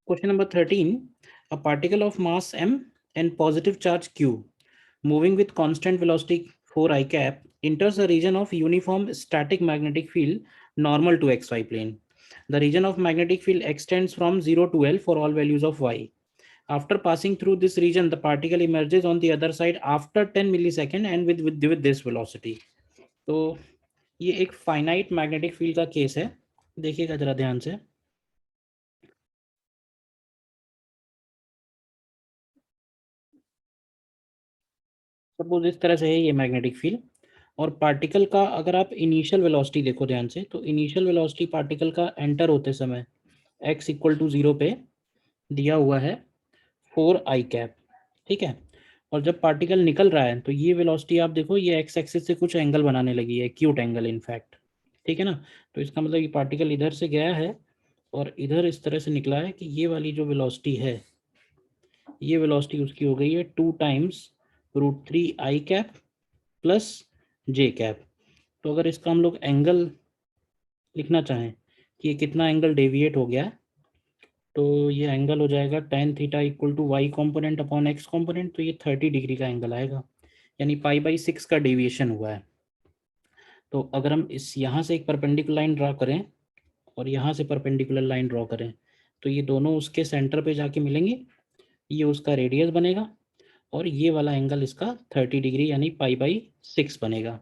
Question number 13. A particle of mass m and positive charge q, moving with constant velocity 4 I cap, enters a region of uniform static magnetic field normal to xy plane. The region of magnetic field extends from 0 to L for all values of y. After passing through this region, the particle emerges on the other side after 10 millisecond and with this velocity. तो ये एक finite magnetic field का case है, देखिएगा जरा ध्यान से। Suppose इस तरह से है ये मैग्नेटिक फील्ड, और पार्टिकल का अगर आप इनिशियल वेलोसिटी देखो ध्यान से, तो इनिशियल वेलोसिटी पार्टिकल का एंटर होते समय x इक्वल टू 0 पे दिया हुआ है 4 आई कैप, ठीक है। और जब पार्टिकल निकल रहा है तो ये वेलोसिटी आप देखो, ये एक्स एक्सिस से कुछ एंगल बनाने लगी है, एक्यूट एंगल इनफैक्ट, ठीक है ना। तो इसका मतलब ये पार्टिकल इधर से गया है और इधर इस तरह से निकला है कि ये वाली जो वेलोसिटी है, ये वेलोसिटी उसकी हो गई है 2 टाइम्स √3 आई कैप प्लस जे कैप। तो अगर इसका हम लोग एंगल लिखना चाहें कि ये कितना एंगल डेविएट हो गया है, तो ये एंगल हो जाएगा tan theta equal to y component upon x component, तो ये 30 डिग्री का एंगल आएगा, यानी π/6 का डेविएशन हुआ है। तो अगर हम इस यहाँ से एक परपेंडिकुलर लाइन ड्रॉ करें और यहाँ से परपेंडिकुलर लाइन ड्रॉ करें, तो ये दोनों उसके सेंटर पे जाके मिलेंगे, ये उसका रेडियस बनेगा और ये वाला एंगल इसका 30 डिग्री यानी π/6 बनेगा,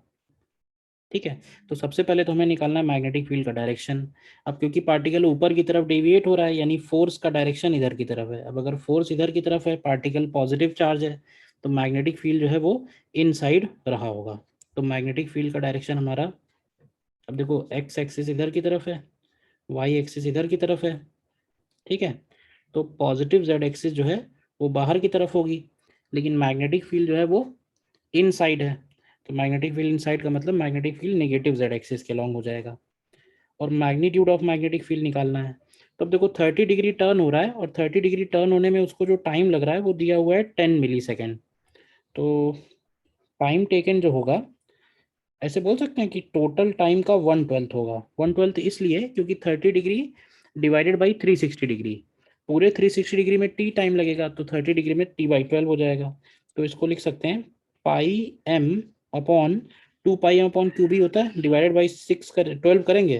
ठीक है। तो सबसे पहले तो हमें निकालना है मैग्नेटिक फील्ड का डायरेक्शन। अब क्योंकि पार्टिकल ऊपर की तरफ डेविएट हो रहा है, यानी फोर्स का डायरेक्शन इधर की तरफ है। अब अगर फोर्स इधर की तरफ है, पार्टिकल पॉजिटिव चार्ज है, तो मैग्नेटिक फील्ड जो है वो इनसाइड रहा होगा। तो मैग्नेटिक फील्ड का डायरेक्शन हमारा, अब देखो एक्स एक्सिस इधर की तरफ है, वाई एक्सिस इधर की तरफ है, ठीक है। तो पॉजिटिव जेड एक्सिस जो है वो बाहर की तरफ होगी, लेकिन मैग्नेटिक फील्ड जो है वो इनसाइड है। तो मैग्नेटिक फील्ड इनसाइड का मतलब magnetic field negative Z axis के लॉन्ग हो जाएगा, और मैग्नीट्यूड ऑफ मैग्नेटिक फील्ड निकालना है। तो अब देखो 30 डिग्री टर्न हो रहा है, और 30 डिग्री टर्न होने में उसको जो टाइम लग रहा है वो दिया हुआ है 10 मिली सेकेंड। तो टाइम टेकन जो होगा, ऐसे बोल सकते हैं कि टोटल टाइम का 1/12 होगा। 1/12 इसलिए क्योंकि 30 डिग्री डिवाइडेड बाई 360 डिग्री, पूरे 360 डिग्री में टी टाइम लगेगा, तो 30 डिग्री में t/12 हो जाएगा। तो इसको लिख सकते हैं πm upon 2πm upon Q B होता है, डिवाइडेड बाई 6 कर 12 करेंगे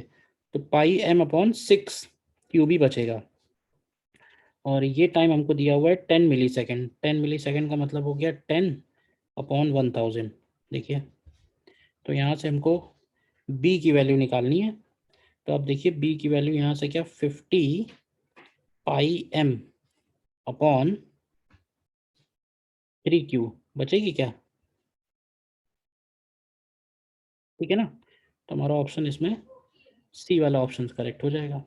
तो πm अपॉन 6 क्यू बी बचेगा। और ये टाइम हमको दिया हुआ है 10 मिली सेकेंड। 10 मिली सेकेंड का मतलब हो गया 10 अपॉन 1000। देखिए, तो यहाँ से हमको b की वैल्यू निकालनी है। तो अब देखिए b की वैल्यू यहाँ से क्या, 50 πm अपॉन 3q बचेगी क्या, ठीक है ना। तो हमारा ऑप्शन इसमें सी वाला ऑप्शन करेक्ट हो जाएगा।